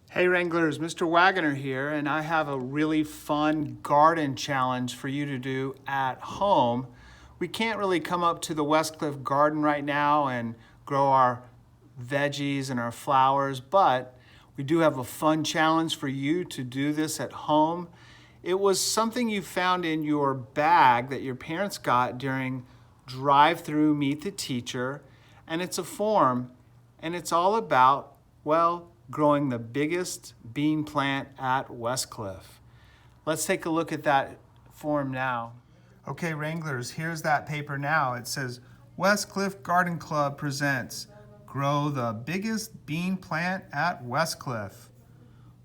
Hey Wranglers, Mr. Wagoner here, and I have a really fun garden challenge for you to do at home. We can't really come up to the Westcliff garden right now and grow our veggies and our flowers, but we do have a fun challenge for you to do this at home. It was something you found in your bag that your parents got during drive-through Meet the Teacher, and it's a form, and it's all about, well, growing the biggest bean plant at Westcliff. Let's take a look at that form now. Okay, Wranglers, here's that paper now. It says, Westcliff Garden Club presents Grow the Biggest Bean Plant at Westcliff.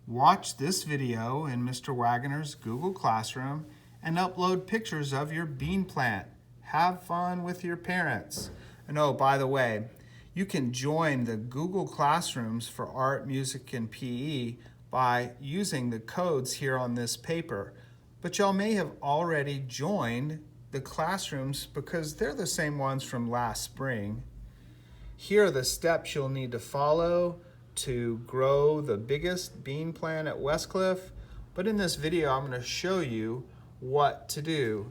Watch this video in Mr. Wagoner's Google Classroom and upload pictures of your bean plant. Have fun with your parents. And oh, by the way, you can join the Google Classrooms for art, music, and PE by using the codes here on this paper. But y'all may have already joined the classrooms because they're the same ones from last spring. Here are the steps you'll need to follow to grow the biggest bean plant at Westcliff. But in this video, I'm going to show you what to do.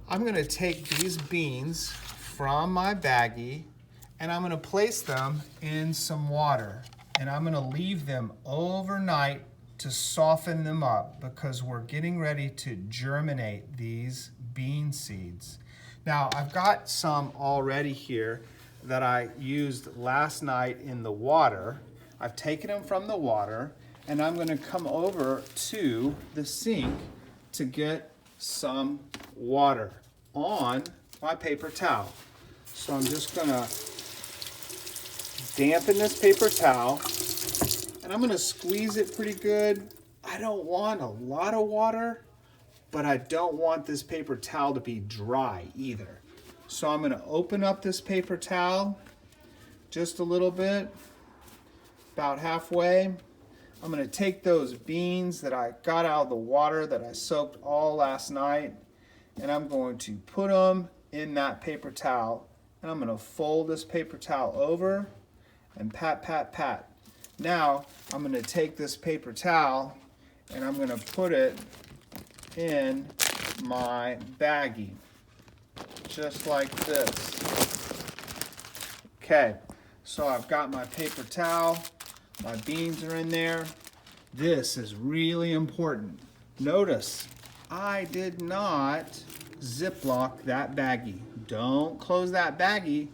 I'm going to take these beans from my baggie and I'm going to place them in some water, and I'm going to leave them overnight to soften them up because we're getting ready to germinate these bean seeds. Now, I've got some already here that I used last night in the water. I've taken them from the water, and I'm going to come over to the sink to get some water on my paper towel. So I'm just going to dampen this paper towel, and I'm going to squeeze it pretty good. I don't want a lot of water, but I don't want this paper towel to be dry either. So I'm going to open up this paper towel just a little bit, about halfway. I'm going to take those beans that I got out of the water that I soaked all last night, and I'm going to put them in that paper towel, and I'm going to fold this paper towel over and pat, pat, pat. Now, I'm going to take this paper towel and I'm going to put it in my baggie, just like this. Okay, so I've got my paper towel, my beans are in there. This is really important. Notice, I did not Ziploc that baggie. Don't close that baggie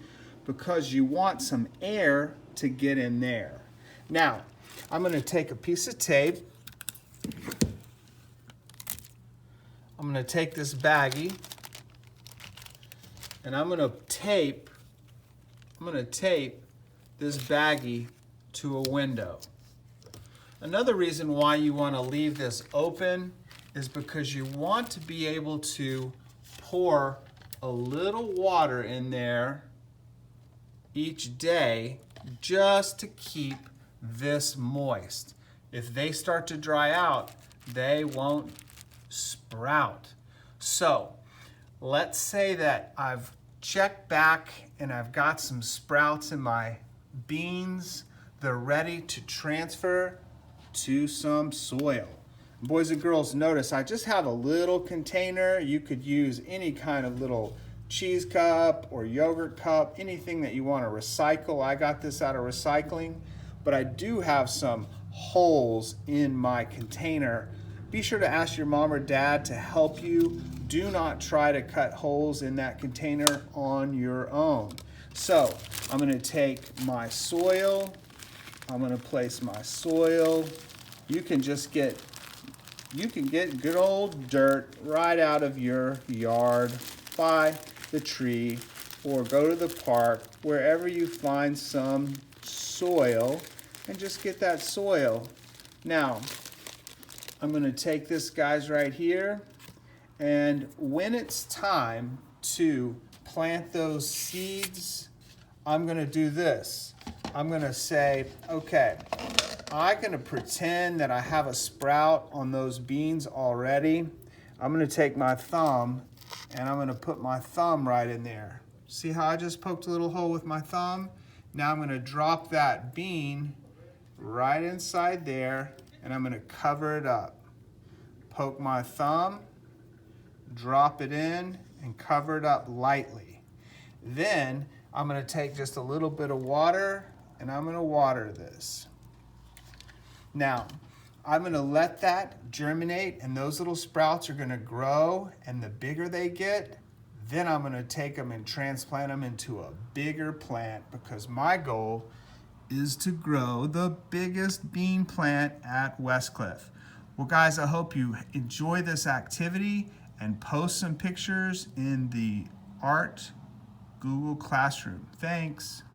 because you want some air to get in there. Now, I'm going to take a piece of tape. I'm going to take this baggie and I'm going to tape this baggie to a window. Another reason why you want to leave this open is because you want to be able to pour a little water in there each day just to keep this moist. If they start to dry out, they won't sprout. So let's say that I've checked back and I've got some sprouts in my beans. They're ready to transfer to some soil. Boys and girls, notice I just have a little container. You could use any kind of little cheese cup or yogurt cup, anything that you want to recycle. I got this out of recycling, but I do have some holes in my container. Be sure to ask your mom or dad to help you. Do not try to cut holes in that container on your own. So I'm going to take my soil. I'm going to place my soil. You can get good old dirt right out of your yard by the tree, or go to the park, wherever you find some soil, and just get that soil. Now, I'm going to take this guys right here, and when it's time to plant those seeds, I'm going to do this. I'm going to say, okay, I'm going to pretend that I have a sprout on those beans already. I'm going to take my thumb and I'm going to put my thumb right in there. See how I just poked a little hole with my thumb? Now I'm going to drop that bean right inside there, and I'm gonna cover it up. Poke my thumb, drop it in, and cover it up lightly. Then I'm gonna take just a little bit of water, and I'm gonna water this. Now, I'm gonna let that germinate, and those little sprouts are gonna grow, and the bigger they get, then I'm gonna take them and transplant them into a bigger plant, because my goal is to grow the biggest bean plant at Westcliff. Well, guys, I hope you enjoy this activity and post some pictures in the Art Google Classroom. Thanks.